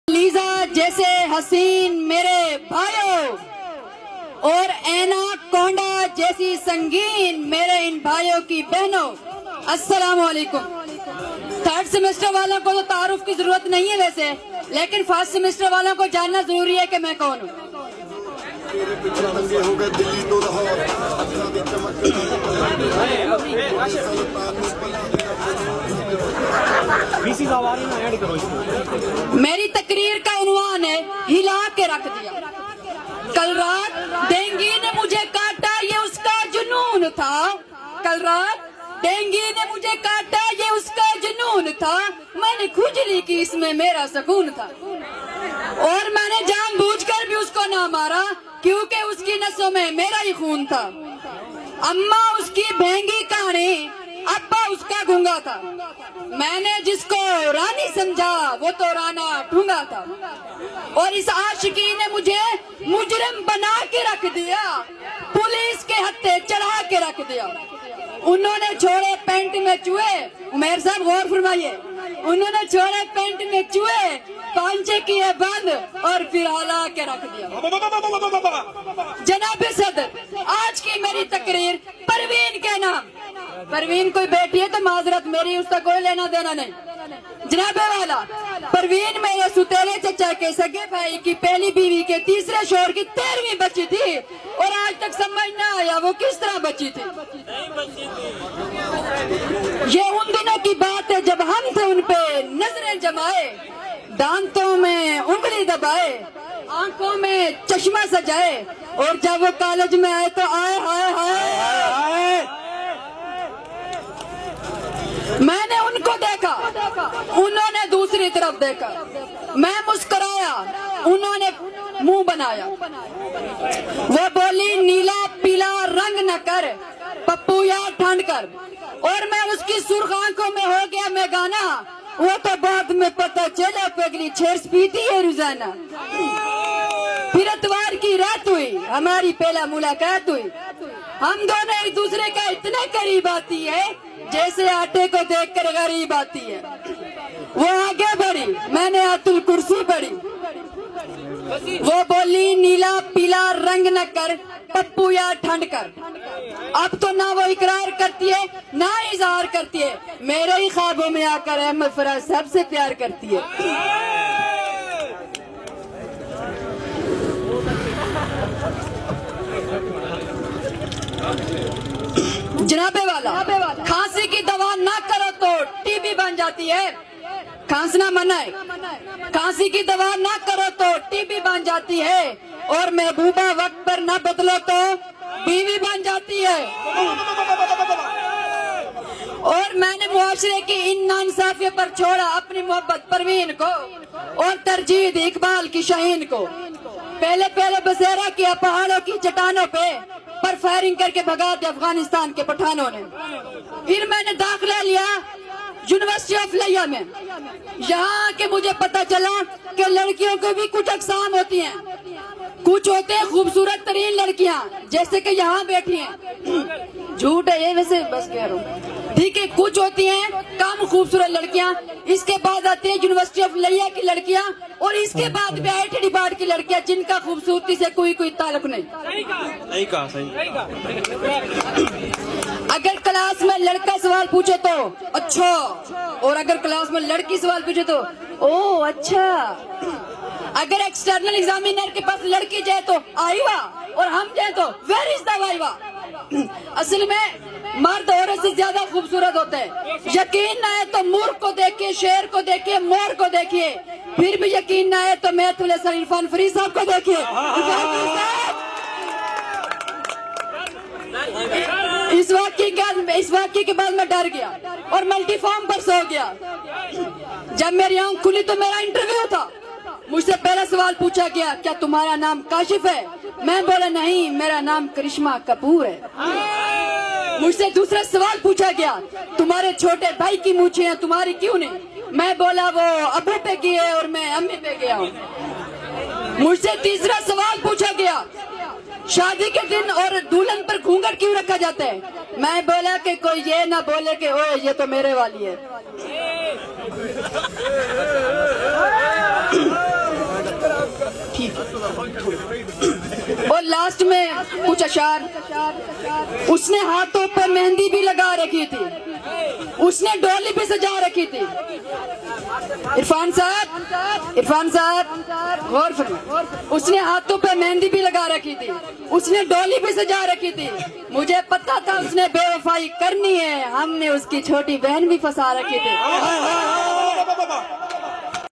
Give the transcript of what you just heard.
Lisa जैसे हसीन मेरे भाइयों और एनाकोंडा जैसी संगीन मेरे इन भाइयों की बहनों, अस्सलाम वालेकुम। थर्ड सेमेस्टर वालों को तो तारुफ की जरूरत नहीं है वैसे, लेकिन फर्स्ट सेमेस्टर वालों को जानना जरूरी है कि मैं कौन हूँ। मेरी तकरीर का उन्वान है हिला के रख दिया। कल रात डेंगी ने मुझे काटा, ये उसका जुनून था। कल रात डेंगी ने मुझे काटा, ये उसका जुनून था। मैंने खुजली की, इसमें मेरा सुकून था। और मैंने जानबूझकर भी उसको ना मारा, क्योंकि उसकी नसों में मेरा ही खून था। अम्मा उसकी भेंगी कहानी, अब्बा उसका गूंगा था। मैंने जिसको रानी समझा वो तो राना ढूंगा था। और इस आशिकी ने मुझे मुजरिम बना के रख दिया, पुलिस के हत्थे चढ़ा के रख दिया। उन्होंने छोड़े पैंट में चूहे, उमेर साहब गौर फरमाइए, उन्होंने छोड़े पैंट में चूहे, पांचे किए बंद और फिर हाला के रख दिया। जनाब सदर, आज की मेरी तकरीर परवीन के नाम। परवीन कोई बेटी है तो माजरत मेरी, उसका कोई लेना देना नहीं। जनाब वाला, परवीन मेरे सुतेले चचा के सगे भाई की पहली बीवी के तीसरे शोहर की 13वीं बच्ची थी, और आज तक समझ न आया वो किस तरह बची थी। ये उन दिनों की बात है जब हम थे उन पे नजरें जमाए, दांतों में उंगली दबाए, आंखों में चश्मा सजाए, और जब वो कॉलेज में आए तो आए हाय हाय। मैंने उनको देखा, उन्होंने दूसरी तरफ देखा। मैं मुस्कुराया, उन्होंने मुंह बनाया। वो बोली नीला पीला रंग न कर पप्पू या ठंड कर, और मैं उसकी सुर्ख आंखों में हो गया मैं गाना। वो तो बाद में पता चला पगली छेर्स पीती है रोजाना। फिर इतवार की रात हुई, हमारी पहला मुलाकात हुई। हम दोनों एक दूसरे का इतने करीब आती है जैसे आटे को देखकर गरीब आती है। वो आगे बढ़ी, मैंने आतुल कुर्सी पढ़ी। वो बोली नीला पीला रंग न कर पप्पू या ठंड कर। अब तो ना वो इकरार करती है ना इजहार करती है, मेरे ही ख्वाबों में आकर अहमद फराज सबसे प्यार करती है। जनाबे वाला, खांसी की दवा ना करो तो टीबी बन जाती है। खांसना मना है, खांसी की दवा ना करो तो टीबी बन जाती है, और महबूबा वक्त पर ना बदलो तो बीवी बन जाती है। और मैंने मुआशरे की इन नाइंसाफियों पर छोड़ा अपनी मोहब्बत परवीन को, और तरजीह दी इकबाल की शाहीन को। पहले पहले बसेरा किया पहाड़ों की चट्टानों पे, पर फायरिंग करके भगा दिया अफगानिस्तान के पठानों ने। फिर मैंने दाखिला लिया यूनिवर्सिटी ऑफ लिया में। यहाँ के मुझे पता चला कि लड़कियों को भी कुछ अकसाम होती हैं। कुछ होते हैं खूबसूरत तरीन लड़कियाँ, जैसे कि यहाँ बैठी हैं। झूठ है ये वैसे, बस कह रहा हूँ, ठीक है। कुछ होती हैं कम खूबसूरत लड़कियाँ, इसके बाद आती है यूनिवर्सिटी ऑफ लिया की लड़कियाँ, और इसके बाद भी IIT बार्ड की लड़कियाँ जिनका खूबसूरती से कोई ताल्लुक नहीं। सही कहा। अगर क्लास में लड़का सवाल पूछे तो अच्छा, और अगर क्लास में लड़की सवाल पूछे तो ओ अच्छा। अगर एक्सटर्नल एग्जामिनर के पास लड़की जाए तो आईवा, और हम जाए तो वेयर इज द वाइवा। असल में मर्द औरत से ज्यादा खूबसूरत होते हैं। यकीन न आए तो मूर्ख को देखिए, शेर को देखिए, मोर को देखिए। फिर भी यकीन न आए तो मैथुल सर इरफान फरीद साहब को देखिए। इस वाक्य के बाद मैं डर गया और मल्टीफॉर्म पर सो गया। जब मेरी आंख खुली तो मेरा इंटरव्यू था। मुझसे पहला सवाल पूछा गया, क्या तुम्हारा नाम काशिफ है? मैं बोला नहीं, मेरा नाम करिश्मा कपूर है। मुझसे दूसरा सवाल पूछा गया, तुम्हारे छोटे भाई की मूछें हैं, तुम्हारी क्यों नहीं? मैं बोला वो अबू पे की है और मैं अम्मी पे गया हूँ। मुझसे तीसरा सवाल पूछा गया, शादी के दिन और दुल्हन पर घूंघट क्यों रखा जाता है? मैं बोला कि कोई ये ना बोले कि ओए ये तो मेरे वाली है। और लास्ट में कुछ अशार। उसने हाथों पर मेहंदी भी लगा रखी थी, उसने डोली भी सजा रखी थी। इरफान साहब गौर फरमाएं, उसने हाथों पे मेहंदी भी लगा रखी थी, उसने डोली भी सजा रखी थी। मुझे पता था उसने बेवफाई करनी है, हमने उसकी छोटी बहन भी फंसा रखी थी।